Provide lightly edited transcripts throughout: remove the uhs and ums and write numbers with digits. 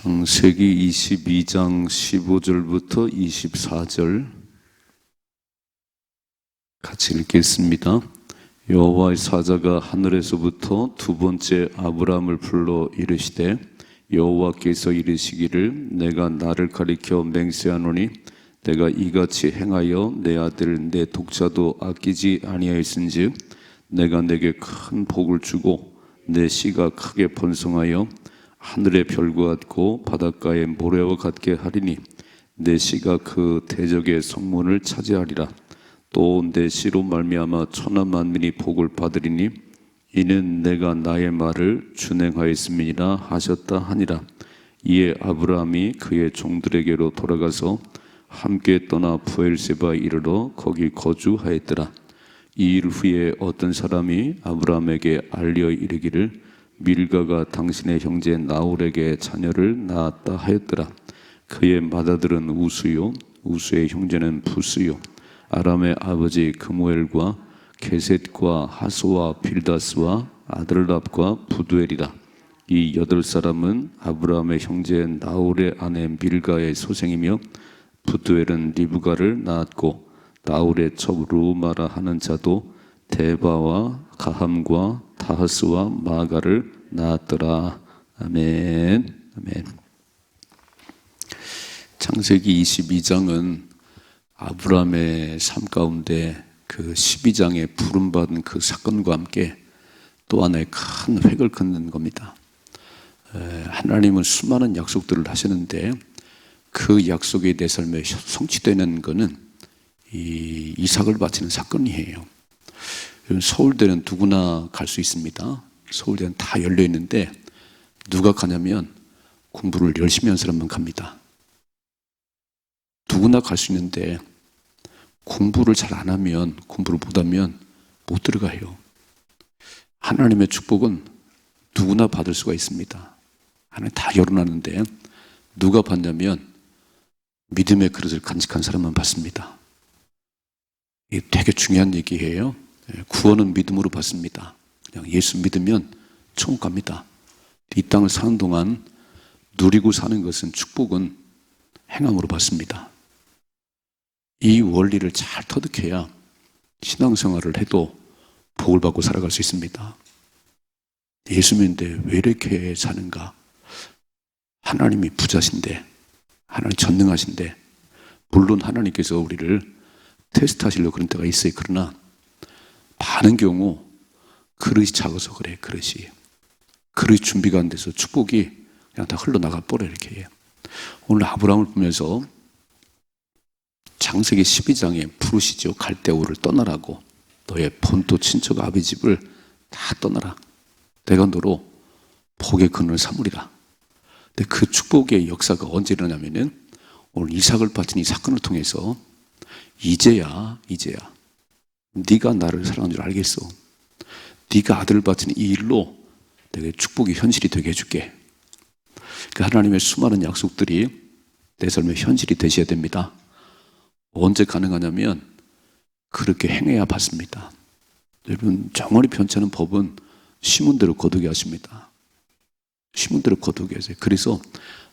창세기 22장 15절부터 24절 같이 읽겠습니다. 여호와의 사자가 하늘에서부터 두 번째 아브라함을 불러 이르시되 여호와께서 이르시기를 내가 나를 가리켜 맹세하노니 내가 이같이 행하여 내 아들 내 독자도 아끼지 아니하였은즉 내가 내게 큰 복을 주고 내 씨가 크게 번성하여 하늘의 별과 같고 바닷가의 모래와 같게 하리니 내 씨가 그 대적의 성문을 차지하리라. 또 내 씨로 말미암아 천하 만민이 복을 받으리니 이는 내가 나의 말을 준행하였음이니라 하셨다 하니라. 이에 아브라함이 그의 종들에게로 돌아가서 함께 떠나 브엘세바에 이르러 거기 거주하였더라. 이 일 후에 어떤 사람이 아브라함에게 알려 이르기를 밀가가 당신의 형제 나홀에게 자녀를 낳았다 하였더라. 그의 맏아들은 우스요 우스의 형제는 부스요 아람의 아버지 그무엘과 게셋과 하소와 빌다스와 아들랍과 부두엘이라. 이 8사람은 아브라함의 형제 나홀의 아내 밀가의 소생이며 부두엘은 리브가를 낳았고 나홀의 첩 루마라 하는 자도 데바와 가함과 다하스와 마가를 낳았더라. 아멘. 아멘. 창세기 22장은 아브라함의 삶 가운데 그 12장에 부름받은 그 사건과 함께 또 하나의 큰 획을 긋는 겁니다. 하나님은 수많은 약속들을 하시는데 그 약속이 내 삶에 성취되는 것은 이 이삭을 바치는 사건이에요. 서울대는 누구나 갈 수 있습니다. 서울대는 다 열려 있는데 누가 가냐면 공부를 열심히 한 사람만 갑니다. 누구나 갈 수 있는데 공부를 잘 안 하면, 공부를 못하면 못 들어가요. 하나님의 축복은 누구나 받을 수가 있습니다. 하나님 다 열어놨는데 누가 받냐면 믿음의 그릇을 간직한 사람만 받습니다. 이게 되게 중요한 얘기예요. 구원은 믿음으로 받습니다. 그냥 예수 믿으면 천국 갑니다. 이 땅을 사는 동안 누리고 사는 것은 축복은 행함으로 받습니다. 이 원리를 잘 터득해야 신앙생활을 해도 복을 받고 살아갈 수 있습니다. 예수 믿는데 왜 이렇게 사는가? 하나님이 부자신데, 하나님 전능하신데, 물론 하나님께서 우리를 테스트하시려고 그런 때가 있어요. 그러나 많은 경우 그릇이 작아서 그래. 그릇이 준비가 안 돼서 축복이 그냥 다 흘러나가 버려. 이렇게. 오늘 아브라함을 보면서 창세기 12장에 부르시죠. 갈대우를 떠나라고. 너의 본토 친척 아비 집을 다 떠나라. 내가 너로 복의 근원을 삼으리라. 근데 그 축복의 역사가 언제 일어나냐면은 오늘 이삭을 바친 이 사건을 통해서 이제야 네가 나를 사랑하는 줄 알겠어. 네가 아들을 바친 이 일로 내가 축복이 현실이 되게 해줄게. 그 하나님의 수많은 약속들이 내 삶의 현실이 되셔야 됩니다. 언제 가능하냐면 그렇게 행해야 받습니다. 여러분, 정원이 편찮은 법은 심은대로 거두게 하십니다. 심은대로 거두게 하세요. 그래서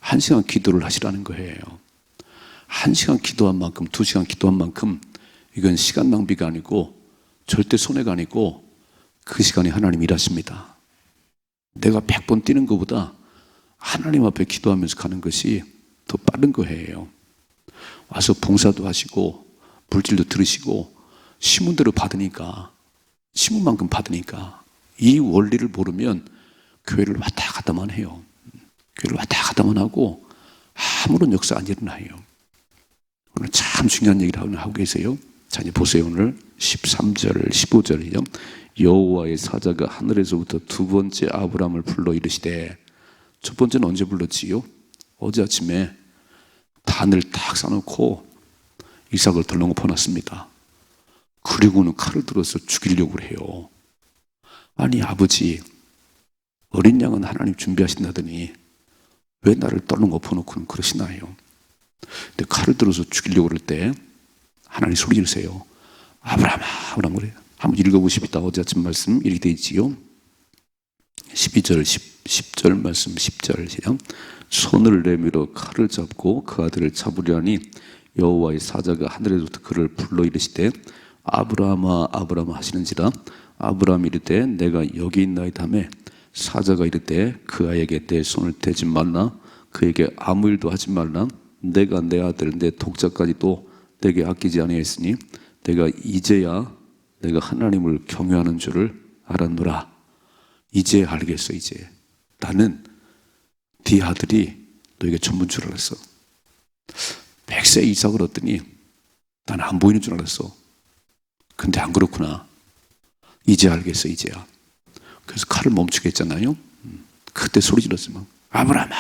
1시간 기도를 하시라는 거예요. 1시간 기도한 만큼, 2시간 기도한 만큼 이건 시간 낭비가 아니고 절대 손해가 아니고 그 시간에 하나님 일하십니다. 내가 100번 뛰는 것보다 하나님 앞에 기도하면서 가는 것이 더 빠른 거예요. 와서 봉사도 하시고 물질도 들으시고 심은 대로 받으니까, 심은 만큼 받으니까 이 원리를 모르면 교회를 왔다 갔다만 해요. 교회를 왔다 갔다만 하고 아무런 역사 안 일어나요. 오늘 참 중요한 얘기를 하고 계세요. 자, 이제 보세요. 오늘 13절, 15절이요. 여호와의 사자가 하늘에서부터 두 번째 아브라함을 불러 이르시되, 첫 번째는 언제 불렀지요? 어제 아침에 단을 딱 싸놓고 이삭을 덜렁 엎어놨습니다. 그리고는 칼을 들어서 죽이려고 해요. 아니 아버지, 어린 양은 하나님 준비하신다더니 왜 나를 덜렁 엎어놓고는 그러시나요? 근데 칼을 들어서 죽이려고 그럴 때 하나님 소리 지르세요. 아브라함아, 아브라함 그래요. 한번 읽어보십시다. 어제 아침 말씀 이렇게 되어 있지요. 12절 10절 말씀 10절 시작. 손을 내밀어 칼을 잡고 그 아들을 잡으려 하니 여호와의 사자가 하늘에서부터 그를 불러 이르시되 아브라함아 아브라함아 하시는지라. 아브라함이 이르되 내가 여기 있나이다 하매 사자가 이르되 그 아이에게 내 손을 대지 말라. 그에게 아무 일도 하지 말라. 내가 내 아들 내 독자까지도 내게 아끼지 아니하였으니 내가 이제야 내가 하나님을 경외하는 줄을 알았노라. 이제 알겠어. 이제 나는 네 아들이 너에게 전부인 줄 알았어. 100세 이삭을 얻더니 난 안 보이는 줄 알았어. 근데 안 그렇구나. 이제 알겠어. 이제야. 그래서 칼을 멈추게 했잖아요. 그때 소리 질렀지만 아브라함아.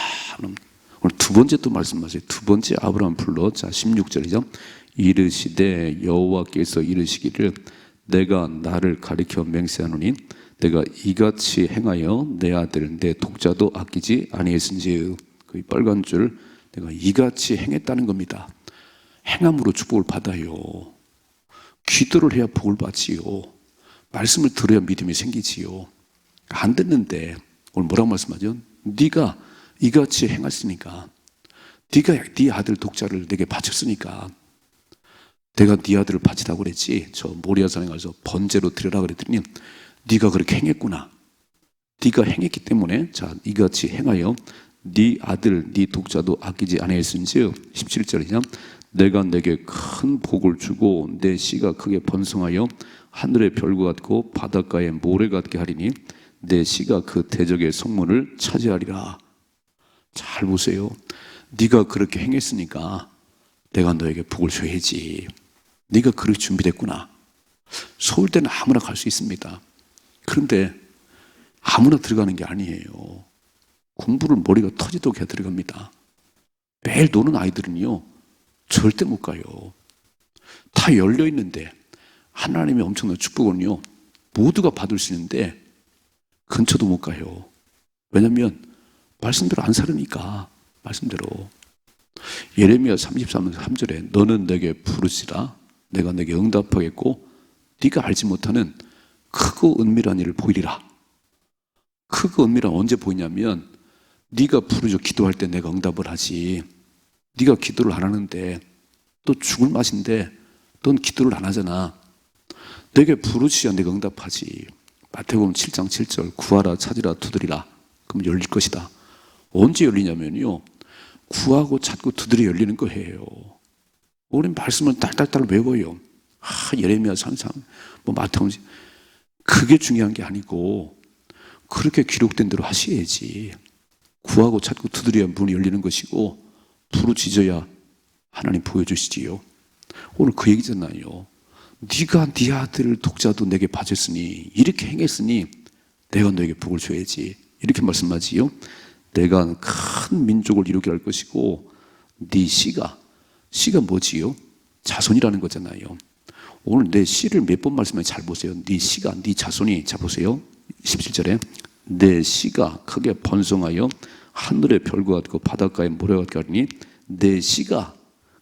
오늘 두 번째 또 말씀하세요. 두 번째 아브라함 불러. 자 16절이죠. 이르시되 여호와께서 이르시기를 내가 나를 가리켜 맹세하노니 내가 이같이 행하여 내 아들 내 독자도 아끼지 아니했은지. 그 빨간 줄 내가 이같이 행했다는 겁니다. 행함으로 축복을 받아요. 기도를 해야 복을 받지요. 말씀을 들어야 믿음이 생기지요. 안 듣는데 오늘 뭐라고 말씀하죠? 네가 이같이 행했으니까, 네가 네 아들 독자를 내게 바쳤으니까 내가 네 아들을 바치라고 그랬지. 저 모리아산에 가서 번제로 드려라 그랬더니 네가 그렇게 행했구나. 네가 행했기 때문에 자 이같이 행하여 네 아들 네 독자도 아끼지 아니했은즉 17절이냐. 내가 내게 큰 복을 주고 내 씨가 크게 번성하여 하늘의 별과 같고 바닷가의 모래 같게 하리니 내 씨가 그 대적의 성문을 차지하리라. 잘 보세요. 네가 그렇게 행했으니까 내가 너에게 복을 줘야지. 네가 그렇게 준비됐구나. 서울대는 아무나 갈 수 있습니다. 그런데 아무나 들어가는 게 아니에요. 공부를 머리가 터지도록 해야 들어갑니다. 매일 노는 아이들은요 절대 못 가요. 다 열려 있는데 하나님의 엄청난 축복은요 모두가 받을 수 있는데 근처도 못 가요. 왜냐하면 말씀대로 안 살으니까. 말씀대로. 예레미야 33절에 너는 내게 부르시라. 내가 내게 응답하겠고 네가 알지 못하는 크고 은밀한 일을 보이리라. 크고 은밀한 언제 보이냐면 네가 부르짖어 기도할 때 내가 응답을 하지. 네가 기도를 안 하는데 또 죽을 맛인데 넌 기도를 안 하잖아. 내게 부르짖어야 내가 응답하지. 마태복음 7장 7절 구하라 찾으라 두드리라. 그럼 열릴 것이다. 언제 열리냐면요 구하고 찾고 두드려 열리는 거예요. 우리는 말씀을 딸딸딸 외워요. 예레미야 33, 마태복음. 그게 중요한 게 아니고 그렇게 기록된 대로 하셔야지. 구하고 찾고 두드려야 문이 열리는 것이고 부르짖어야 하나님 보여주시지요. 오늘 그 얘기잖아요. 네가 네 아들 독자도 내게 바쳤으니 이렇게 행했으니 내가 너에게 복을 줘야지. 이렇게 말씀하지요. 내가 큰 민족을 이루게 할 것이고 네 씨가 뭐지요? 자손이라는 거잖아요. 오늘 내 씨를 몇 번 말씀해 잘 보세요. 네 씨가 네 자손이. 자 보세요. 17절에 내 씨가 크게 번성하여 하늘의 별과 같고 바닷가의 모래 같게 하리니 내 씨가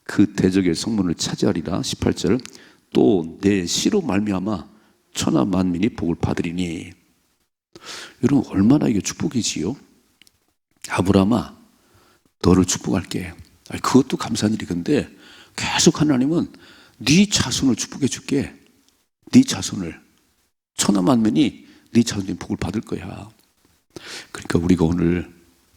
그 대적의 성문을 차지하리라. 18절 또 내 씨로 말미암아 천하 만민이 복을 받으리니. 여러분 얼마나 이게 축복이지요? 아브라함아 너를 축복할게. 그것도 감사한 일이. 근데 계속 하나님은 네 자손을 축복해 줄게. 네 자손을. 천하 만민이 네 자손의 복을 받을 거야. 그러니까 우리가 오늘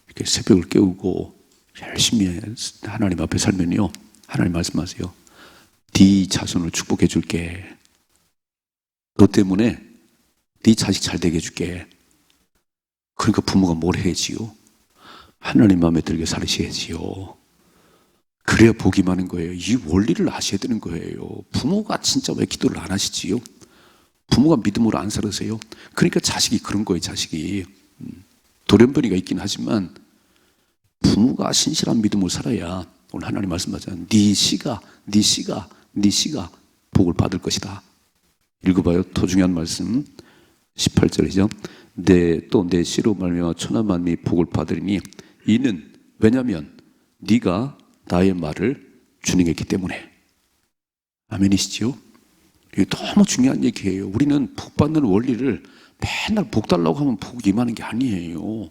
이렇게 새벽을 깨우고 열심히 하나님 앞에 살면요 하나님 말씀하세요. 네 자손을 축복해 줄게. 너 때문에 네 자식 잘 되게 해줄게. 그러니까 부모가 뭘 해야지요? 하나님 마음에 들게 살으셔야지요. 그래야 복이 많은 거예요. 이 원리를 아셔야 되는 거예요. 부모가 진짜 왜 기도를 안 하시지요? 부모가 믿음으로 안 살으세요? 그러니까 자식이 그런 거예요. 자식이 돌연변이가 있긴 하지만 부모가 신실한 믿음으로 살아야 오늘 하나님 말씀하잖아요. 네 씨가 복을 받을 것이다. 읽어봐요. 더 중요한 말씀 18절이죠. 또 내 씨로 말미암아 천하 만민이 복을 받으리니 이는 왜냐하면 네가 나의 말을 준행했기 때문에. 아멘이시지요? 이게 너무 중요한 얘기예요. 우리는 복 받는 원리를 맨날 복 달라고 하면 복이 임하는 게 아니에요.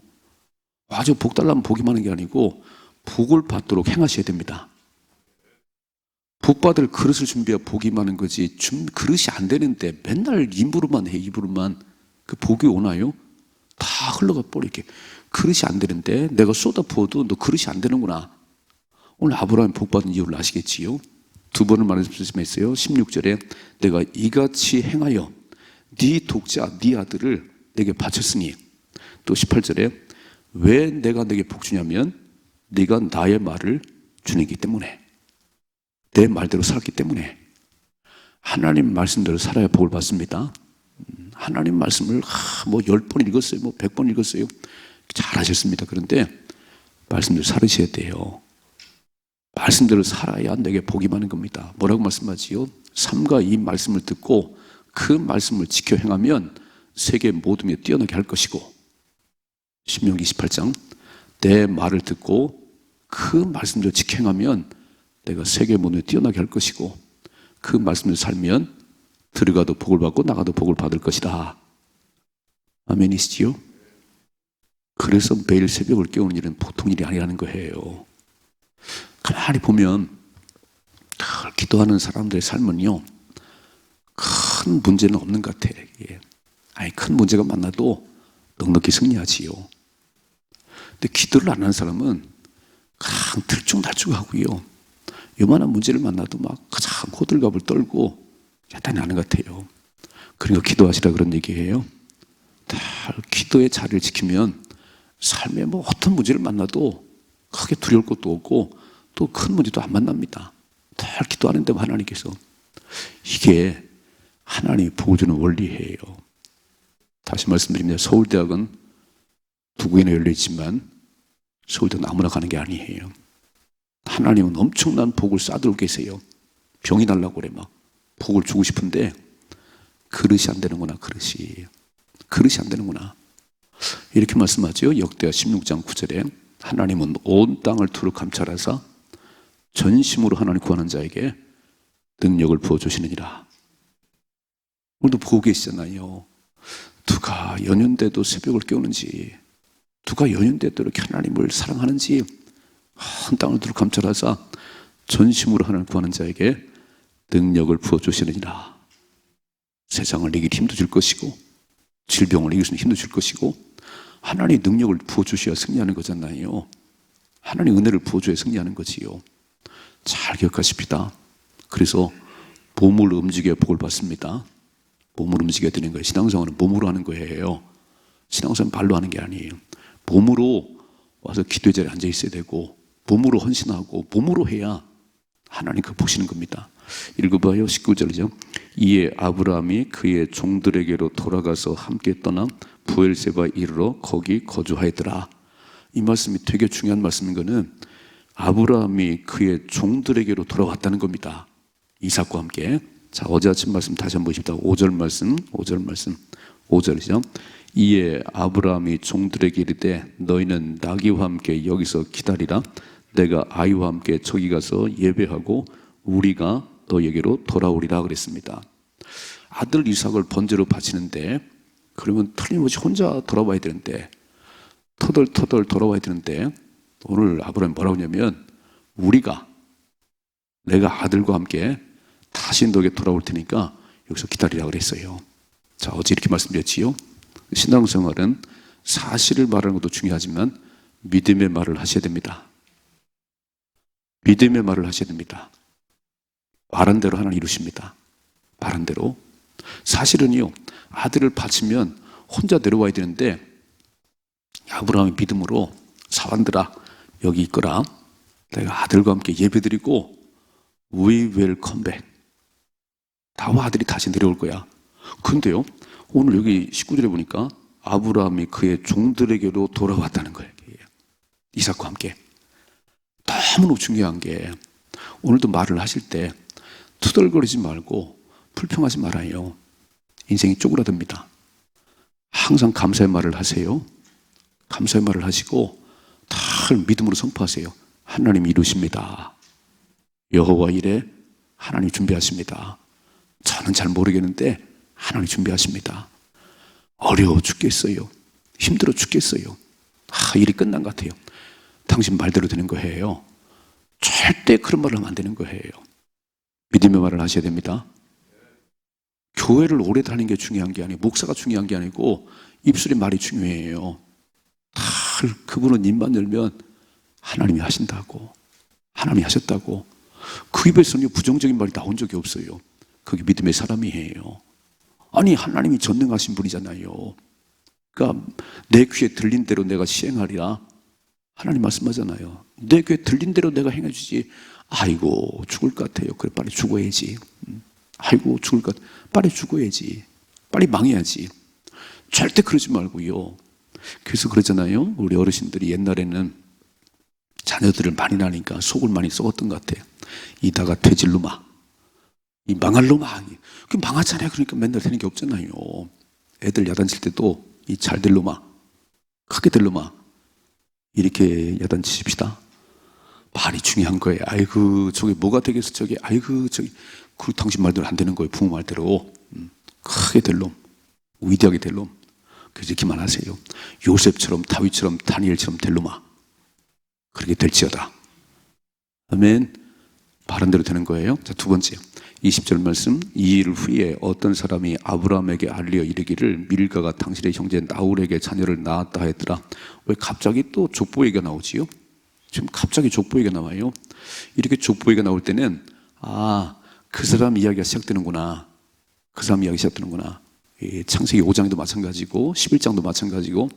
아주 복 달라면 복이 임하는 게 아니고 복을 받도록 행하셔야 됩니다. 복 받을 그릇을 준비해야 복이 임하는 거지, 그릇이 안 되는데 맨날 입으로만 해. 입으로만. 그 복이 오나요? 다 흘러가 버리게. 그릇이 안 되는데 내가 쏟아 부어도 너 그릇이 안 되는구나. 오늘 아브라함이 복 받은 이유를 아시겠지요? 두 번을 말씀했어요. 16절에 내가 이같이 행하여 네 독자 네 아들을 내게 바쳤으니, 또 18절에 왜 내가 내게 복 주냐면 네가 나의 말을 주이기 때문에, 내 말대로 살았기 때문에. 하나님 말씀대로 살아야 복을 받습니다. 하나님 말씀을 뭐 10번 읽었어요, 뭐 100번 읽었어요, 잘하셨습니다. 그런데 말씀대로 살으셔야 돼요. 말씀대로 살아야 내게 복이 많은 겁니다. 뭐라고 말씀하지요? 삼가 이 말씀을 듣고 그 말씀을 지켜 행하면 세계 모든 게 뛰어나게 할 것이고, 신명기 28장 내 말을 듣고 그 말씀대로 지켜 행하면 내가 세계 모든 게 뛰어나게 할 것이고, 그 말씀대로 살면 들어가도 복을 받고 나가도 복을 받을 것이다. 아멘이시지요? 그래서 매일 새벽을 깨우는 일은 보통 일이 아니라는 거예요. 가만히 보면 기도하는 사람들의 삶은요, 큰 문제는 없는 것 같아. 아니, 큰 문제가 만나도 넉넉히 승리하지요. 근데 기도를 안 하는 사람은 가장 들쭉날쭉하고요, 요만한 문제를 만나도 막 가장 호들갑을 떨고 야단이 나는 것 같아요. 그러니까 기도하시라 그런 얘기예요. 다 기도의 자리를 지키면 삶에 뭐 어떤 문제를 만나도 크게 두려울 것도 없고 또 큰 문제도 안 만납니다. 다 기도하는 데만 하나님께서. 이게 하나님이 복을 주는 원리예요. 다시 말씀드립니다. 서울대학은 두 군데나 열려있지만 서울대는 아무나 가는 게 아니에요. 하나님은 엄청난 복을 쏴들고 계세요. 병이 날라고 그래. 막 복을 주고 싶은데 그릇이 안 되는구나. 그릇이 안 되는구나. 이렇게 말씀하죠. 역대하 16장 9절에 하나님은 온 땅을 두루 감찰하사 전심으로 하나님 구하는 자에게 능력을 부어주시느니라. 오늘도 보고 계시잖아요. 누가 연연돼도 새벽을 깨우는지, 누가 연연돼도 이렇게 하나님을 사랑하는지 온 땅을 두루 감찰하사 전심으로 하나님 구하는 자에게 능력을 부어주시느니라. 세상을 이길 힘도 줄 것이고 질병을 이길 수 있는 힘도 줄 것이고, 하나님의 능력을 부어주셔야 승리하는 거잖아요. 하나님의 은혜를 부어줘야 승리하는 거지요. 잘 기억하십시다. 그래서 몸을 움직여야 복을 받습니다. 몸을 움직여야 되는 거예요. 신앙생활은 몸으로 하는 거예요. 신앙생활은 발로 하는 게 아니에요. 몸으로 와서 기도의 자리에 앉아 있어야 되고, 몸으로 헌신하고 몸으로 해야 하나님 그 보시는 겁니다. 읽어봐요. 19절이죠. 이에 아브라함이 그의 종들에게로 돌아가서 함께 떠나 부엘세바에 이르러 거기 거주하였더라. 이 말씀이 되게 중요한 말씀인 거는 아브라함이 그의 종들에게로 돌아왔다는 겁니다. 이삭과 함께. 자, 어제 아침 말씀 다시 한번 보십시다. 5절 말씀, 5절이죠. 이에 아브라함이 종들에게 이르되 너희는 나귀와 함께 여기서 기다리라. 내가 아이와 함께 저기 가서 예배하고 우리가 너에게로 돌아오리라 그랬습니다. 아들 이삭을 번제로 바치는데, 그러면 틀림없이 혼자 돌아와야 되는데, 터덜터덜 돌아와야 되는데, 오늘 아브라함이 뭐라고 하냐면 내가 아들과 함께 다시 너에게 돌아올 테니까 여기서 기다리라 그랬어요. 자, 어제 이렇게 말씀드렸지요. 신앙생활은 사실을 말하는 것도 중요하지만 믿음의 말을 하셔야 됩니다. 믿음의 말을 하셔야 됩니다. 말한 대로 하나님 이루십니다. 말한 대로. 사실은요, 아들을 바치면 혼자 내려와야 되는데 아브라함의 믿음으로 사환들아 여기 있거라. 내가 아들과 함께 예배드리고 We will come back. 나와 아들이 다시 내려올 거야. 근데요, 오늘 여기 19절에 보니까 아브라함이 그의 종들에게로 돌아왔다는 거예요. 이삭과 함께. 너무너무 중요한 게, 오늘도 말을 하실 때 투덜거리지 말고 불평하지 말아요. 인생이 쪼그라듭니다. 항상 감사의 말을 하세요. 감사의 말을 하시고 다 믿음으로 선포하세요. 하나님 이루십니다. 여호와 이래 하나님 준비하십니다. 저는 잘 모르겠는데 하나님 준비하십니다. 어려워 죽겠어요. 힘들어 죽겠어요. 일이 끝난 것 같아요. 당신 말대로 되는 거예요. 절대 그런 말을 하면 안 되는 거예요. 믿음의 말을 하셔야 됩니다. 교회를 오래 다니는 게 중요한 게 아니고, 목사가 중요한 게 아니고 입술의 말이 중요해요. 그분은 입만 열면 하나님이 하신다고, 하나님이 하셨다고, 그 입에서는 부정적인 말이 나온 적이 없어요. 그게 믿음의 사람이에요. 아니, 하나님이 전능하신 분이잖아요. 그러니까 내 귀에 들린 대로 내가 시행하리라, 하나님 말씀하잖아요. 내 귀에 들린 대로 내가 행해주지. 아이고 죽을 것 같아요. 그래, 빨리 죽어야지. 아이고 죽을 것 같아. 빨리 죽어야지. 빨리 망해야지. 절대 그러지 말고요. 그래서 그러잖아요. 우리 어르신들이 옛날에는 자녀들을 많이 낳으니까 속을 많이 썩었던 것 같아요. 이다가 퇴질 놈아, 이 망할 놈아. 그 망하잖아요. 그러니까 맨날 되는 게 없잖아요. 애들 야단칠 때도 이 잘 될 놈아, 크게 될 놈아, 이렇게 야단치십시다. 말이 중요한 거예요. 아이고 저게 뭐가 되겠어. 저게 아이고 저기, 그 당신 말대로 안 되는 거예요. 부모 말대로. 크게 될 놈, 위대하게 될 놈. 그래서 이렇게만 하세요. 요셉처럼, 다윗처럼, 다니엘처럼 될 놈아, 그렇게 될지어다. 아멘. 바른 대로 되는 거예요. 자, 두 번째 20절 말씀. 이 일 후에 어떤 사람이 아브라함에게 알리어 이르기를 밀가가 당신의 형제 나홀에게 자녀를 낳았다 하였더라. 왜 갑자기 또 족보 얘기가 나오지요? 지금 갑자기 족보 얘기가 나와요. 이렇게 족보 얘기가 나올 때는 그 사람 이야기가 시작되는구나. 그 사람 이야기 시작되는구나. 창세기 5장도 마찬가지고 11장도 마찬가지고,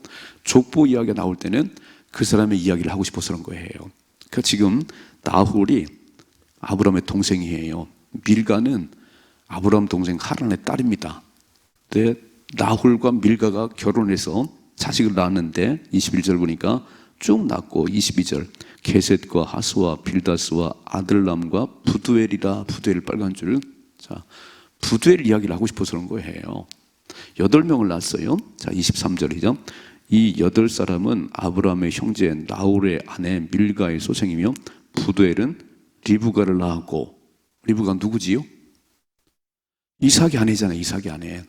족보 이야기가 나올 때는 그 사람의 이야기를 하고 싶어서 그런 거예요. 그러니까 지금 나홀이 아브라함의 동생이에요. 밀가는 아브라함 동생 하란의 딸입니다. 근데 나홀과 밀가가 결혼해서 자식을 낳았는데 21절 보니까 쭉 낳고, 22절 게셋과 하스와 빌다스와 아들람과 부두엘이라. 부두엘 빨간 줄. 자, 부두엘 이야기를 하고 싶어서 그런 거예요. 8명을 낳았어요. 자, 23절이죠. 이 8사람은 아브라함의 형제 나홀의 아내 밀가의 소생이며, 부두엘은 리브가를 낳았고. 리브가 누구지요? 이삭의 아내잖아요. 이삭의 아내.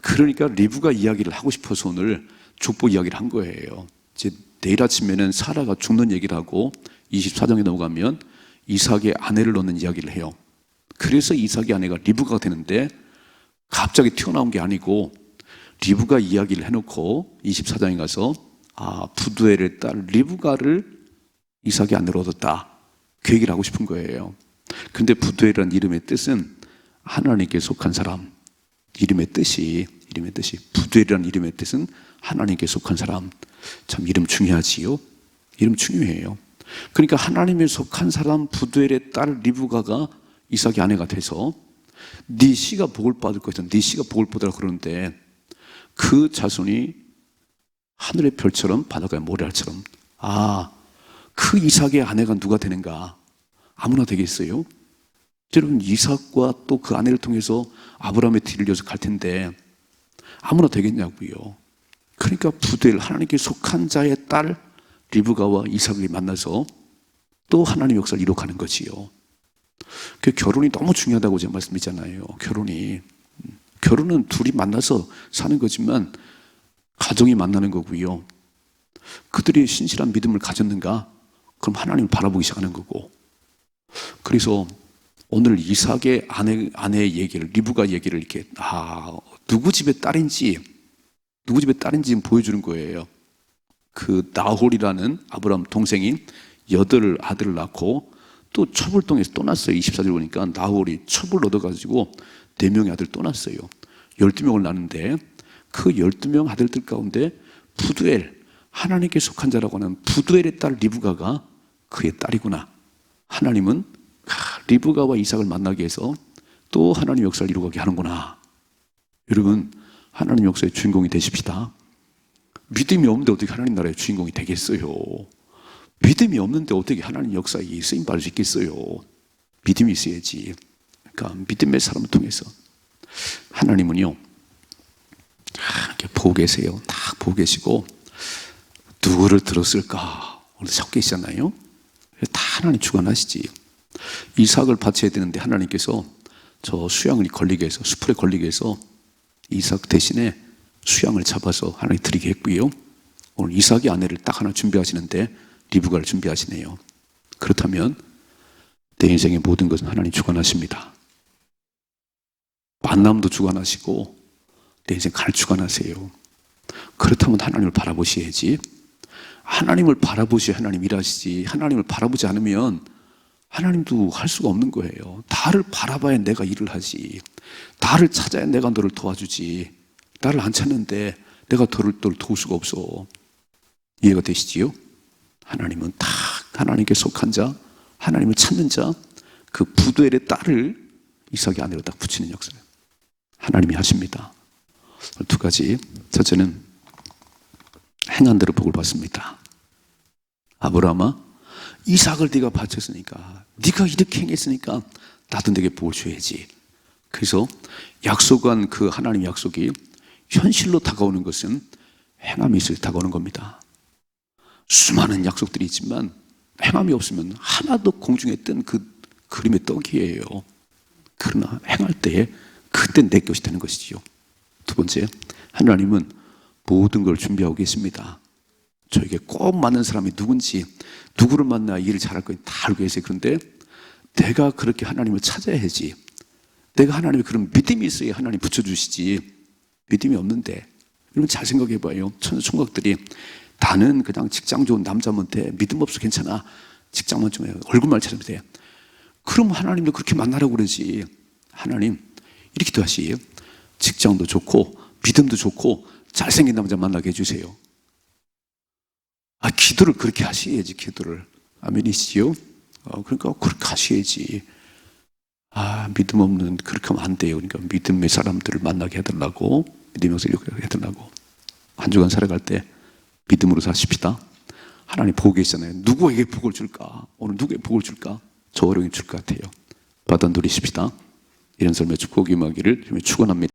그러니까 리브가 이야기를 하고 싶어서 오늘 족보 이야기를 한 거예요. 이제 내일 아침에는 사라가 죽는 얘기를 하고 24장에 넘어가면 이삭의 아내를 넣는 이야기를 해요. 그래서 이삭의 아내가 리브가가 되는데, 갑자기 튀어나온 게 아니고 리브가 이야기를 해놓고 24장에 가서 부두엘의 딸 리브가를 이삭의 아내로 얻었다, 그 얘기를 하고 싶은 거예요. 근데 부두엘이라는 이름의 뜻은 하나님께 속한 사람. 이름의 뜻이 부두엘이라는 이름의 뜻은 하나님께 속한 사람. 참 이름 중요하지요. 이름 중요해요. 그러니까 하나님에 속한 사람 부두엘의 딸 리브가가 이삭의 아내가 돼서 네 씨가 복을 받을 것이다, 네 씨가 복을 받으라 그러는데, 그 자손이 하늘의 별처럼 바닷가의 모래알처럼. 그 이삭의 아내가 누가 되는가? 아무나 되겠어요? 여러분, 이삭과 또 그 아내를 통해서 아브라함의 뒤를 이어서 갈 텐데 아무나 되겠냐고요. 그러니까 부두엘, 하나님께 속한 자의 딸 리브가와 이삭이 만나서 또 하나님의 역사를 이뤄가는 거지요. 그 결혼이 너무 중요하다고 제가 말씀드리잖아요. 결혼은 둘이 만나서 사는 거지만 가정이 만나는 거고요. 그들이 신실한 믿음을 가졌는가? 그럼 하나님을 바라보기 시작하는 거고. 그래서 오늘 이삭의 아내의 얘기를, 리브가 얘기를 이렇게 누구 집의 딸인지 보여주는 거예요. 그 나홀이라는 아브라함 동생이 8 아들을 낳고 또 첩을 통해서 또 낳았어요. 24절 보니까 나홀이 첩을 얻어가지고 4명의 아들 또 낳았어요. 12명을 낳는데, 그 12명 아들들 가운데 부두엘, 하나님께 속한 자라고 하는 부두엘의 딸 리브가가 그의 딸이구나. 하나님은 리브가와 이삭을 만나게 해서 또 하나님 역사를 이루게 하는구나. 여러분, 하나님 역사의 주인공이 되십시다. 믿음이 없는데 어떻게 하나님 나라의 주인공이 되겠어요? 믿음이 없는데 어떻게 하나님 역사에 쓰임받을 수 있겠어요? 믿음이 있어야지. 그러니까 믿음의 사람을 통해서 하나님은요, 이렇게 보고 계세요. 딱 보고 계시고, 누구를 들었을까? 오늘 찾고 계시잖아요. 다 하나님 주관하시지. 이삭을 바쳐야 되는데 하나님께서 저 수양을 걸리게 해서, 수풀에 걸리게 해서 이삭 대신에 수양을 잡아서 하나님 드리게 했고요. 오늘 이삭의 아내를 딱 하나 준비하시는데 리브가를 준비하시네요. 그렇다면 내 인생의 모든 것은 하나님 주관하십니다. 만남도 주관하시고 내 인생 갈 주관하세요. 그렇다면 하나님을 바라보셔야지. 하나님을 바라보셔야 하나님 일하시지. 하나님을 바라보지 않으면 하나님도 할 수가 없는 거예요. 나를 바라봐야 내가 일을 하지. 나를 찾아야 내가 너를 도와주지. 나를 안 찾는데 내가 너를 도울 수가 없어. 이해가 되시지요? 하나님은 딱 하나님께 속한 자, 하나님을 찾는 자, 그 부두엘의 딸을 이삭의 아내로 딱 붙이는 역사예요. 하나님이 하십니다. 두 가지. 첫째는 행한 대로 복을 받습니다. 아브라함아, 이삭을 네가 바쳤으니까, 네가 이렇게 행했으니까 나도 네게 복을 줘야지. 그래서 약속한 그 하나님 약속이 현실로 다가오는 것은 행함이 있어야 다가오는 겁니다. 수많은 약속들이 있지만 행함이 없으면 하나도 공중에 뜬 그 그림의 떡이에요. 그러나 행할 때에 그때 내 것이 되는 것이지요. 두 번째, 하나님은 모든 걸 준비하고 계십니다. 저에게 꼭 맞는 사람이 누군지, 누구를 만나야 일을 잘할 건지 다 알고 계세요. 그런데 내가 그렇게 하나님을 찾아야지. 내가 하나님의 그런 믿음이 있어야 하나님 붙여주시지. 믿음이 없는데, 여러분 잘 생각해봐요. 천사총각들이 나는 그냥 직장 좋은 남자면 돼. 믿음 없어 괜찮아. 직장만 좀 해. 얼굴만 찾으면 돼. 그럼 하나님도 그렇게 만나라고 그러지. 하나님 이렇게 도 하시에요. 직장도 좋고 믿음도 좋고 잘생긴 남자 만나게 해주세요. 기도를 그렇게 하셔야지. 기도를. 아멘이시죠? 그러니까 그렇게 하셔야지. 믿음 없는 그렇게 하면 안 돼요. 그러니까 믿음의 사람들을 만나게 해달라고, 믿음의 역사를 해달라고. 한 주간 살아갈 때 믿음으로 사십시다. 하나님 보고 계시잖아요. 누구에게 복을 줄까? 오늘 누구에게 복을 줄까? 저 어려움이 줄 것 같아요. 받아 누리십시다. 이런 삶의 축복이 임하기를 축원합니다.